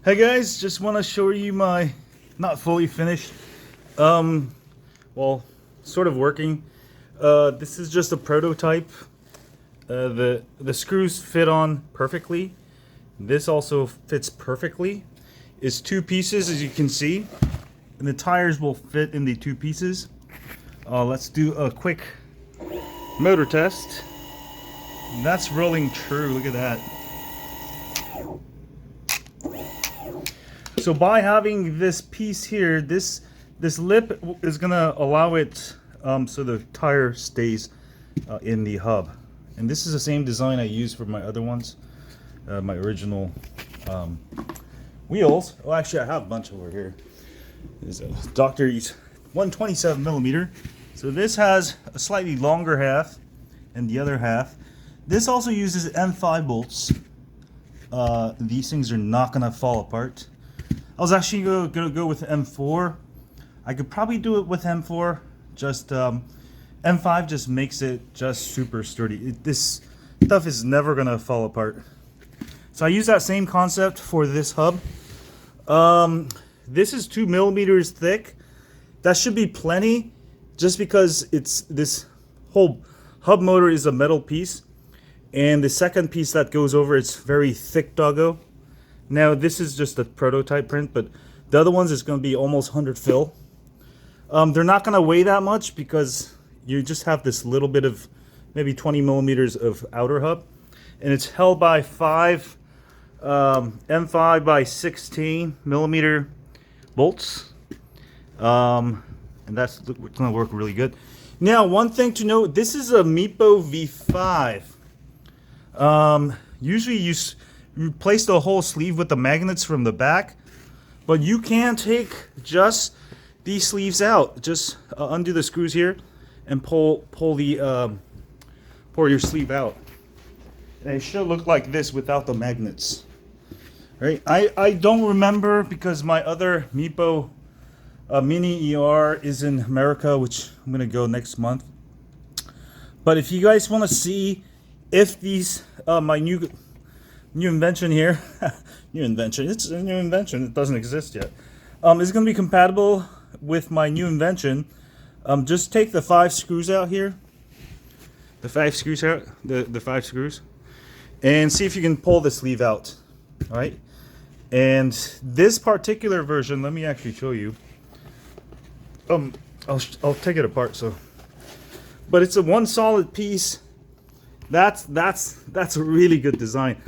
Hey guys, just want to show you my not fully finished, well, sort of working. This is just a prototype. The screws fit on perfectly. This also fits perfectly. It's two pieces, as you can see, and the tires will fit in the two pieces. Let's do a quick motor test. That's rolling true. Look at that. So by having this piece here, this lip is gonna allow it so the tire stays in the hub. And this is the same design I used for my other ones, my original wheels. Well, actually, I have a bunch over here. There's a Dr. E's 127 millimeter. So this has a slightly longer half, and the other half. This also uses M5 bolts. These things are not gonna fall apart. I was actually gonna go with M4. I could probably do it with M4. Just M5 just makes it just super sturdy. This stuff is never gonna fall apart. So I use that same concept for this hub. This is 2 millimeters thick. That should be plenty, just because this whole hub motor is a metal piece, and the second piece that goes over it's very thick doggo. Now this is just a prototype print, but the other ones is going to be almost 100 fill. They're not going to weigh that much because you just have this little bit of maybe 20 millimeters of outer hub, and it's held by 5 M5 by 16 millimeter bolts, and that's going to work really good. Now, one thing to note: this is a Meepo V5. Usually you replace the whole sleeve with the magnets from the back, but you can take just these sleeves out. Just undo the screws here and pull your sleeve out, and it should look like this without the magnets. Right? I don't remember because my other Meepo Mini ER is in America, which I'm gonna go next month. But if you guys want to see if these my new invention here, it's a new invention, it doesn't exist yet, is going to be compatible with my new invention. Just take the 5 screws out here, the 5 screws out, the 5 screws, and see if you can pull the sleeve out. All right, and this particular version, let me actually show you. I'll take it apart. But it's a one solid piece. That's a really good design.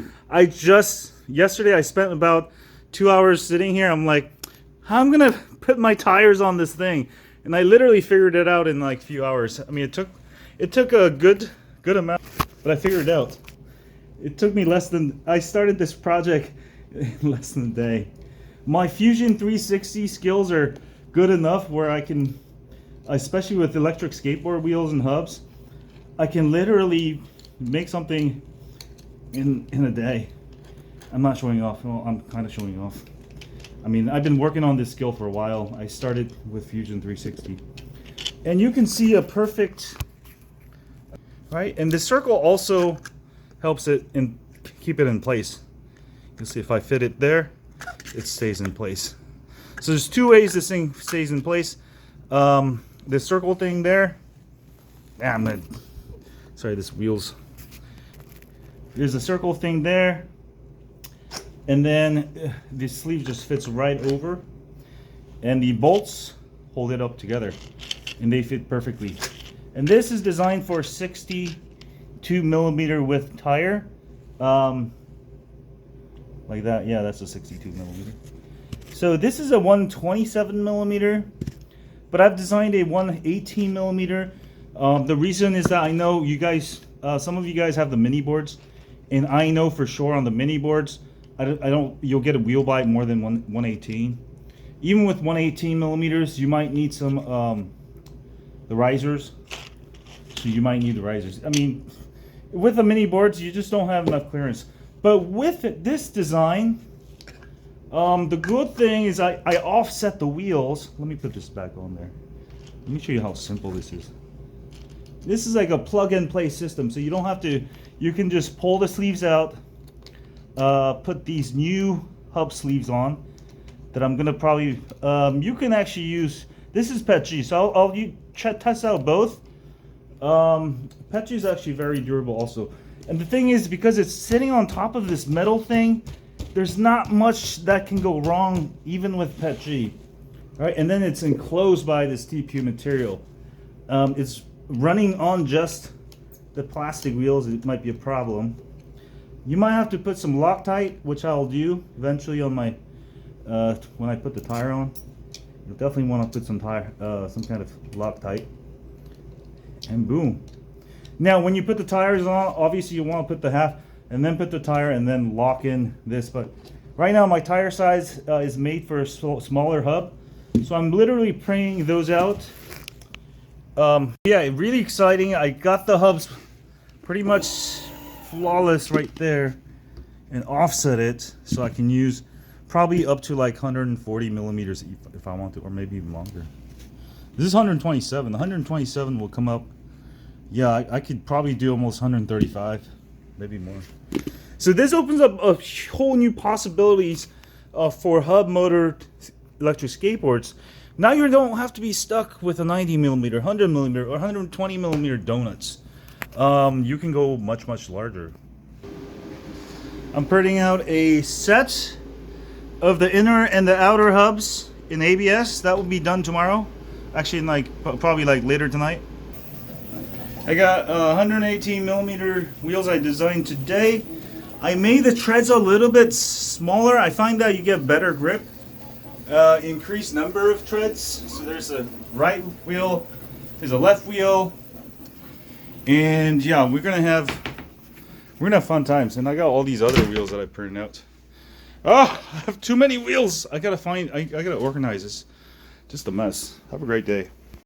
Yesterday I spent about 2 hours sitting here. I'm like, how am I gonna put my tires on this thing? And I literally figured it out in like a few hours. I mean, it took a good amount, but I figured it out. It took me I started this project in less than a day. My Fusion 360 skills are good enough where I can, especially with electric skateboard wheels and hubs, I can literally make something in a day. I'm not showing off. Well, I'm kind of showing off. I mean, I've been working on this skill for a while. I started with Fusion 360, and you can see a perfect, right? And the circle also helps it and keep it in place. You can see if I fit it there, it stays in place. So there's 2 ways this thing stays in place. The circle thing there. Sorry, this wheels. There's a circle thing there, and then the sleeve just fits right over, and the bolts hold it up together, and they fit perfectly. And this is designed for 62 millimeter width tire, like that. Yeah, that's a 62 millimeter. So this is a 127 millimeter, but I've designed a 118 millimeter. The reason is that I know you guys, some of you guys have the mini boards, and I know for sure on the mini boards, you'll get a wheel bite more than 118. Even with 118 millimeters, you might need some the risers. So you might need the risers. I mean, with the mini boards, you just don't have enough clearance. But with this design, the good thing is I offset the wheels. Let me put this back on there. Let me show you how simple this is. This is like a plug and play system, so you don't have to, you can just pull the sleeves out, put these new hub sleeves on that I'm gonna probably, you can actually use, this is PETG, so I'll test out both. PETG is actually very durable also. And the thing is, because it's sitting on top of this metal thing, there's not much that can go wrong even with PETG. All right, and then it's enclosed by this TPU material. It's running on just the plastic wheels, it might be a problem. You might have to put some Loctite, which I'll do eventually on my, when I put the tire on. You'll definitely want to put some kind of Loctite. And boom. Now, when you put the tires on, obviously you want to put the half, and then put the tire, and then lock in this. But right now, my tire size is made for a smaller hub. So I'm literally praying those out. Yeah, really exciting. I got the hubs pretty much flawless right there and offset it so I can use probably up to like 140 millimeters if I want to, or maybe even longer. This is 127. The 127 will come up. Yeah, I could probably do almost 135, maybe more. So this opens up a whole new possibilities for hub motor electric skateboards. Now you don't have to be stuck with a 90 millimeter, 100 millimeter, or 120 millimeter donuts. You can go much, much larger. I'm printing out a set of the inner and the outer hubs in ABS. That will be done tomorrow. Actually, probably later tonight. I got 118 millimeter wheels I designed today. I made the treads a little bit smaller. I find that you get better grip. Increased number of treads. So there's a right wheel, there's a left wheel, and yeah, we're gonna have fun times. And I got all these other wheels that I printed out. Oh, I have too many wheels. I gotta organize this. Just a mess. Have a great day.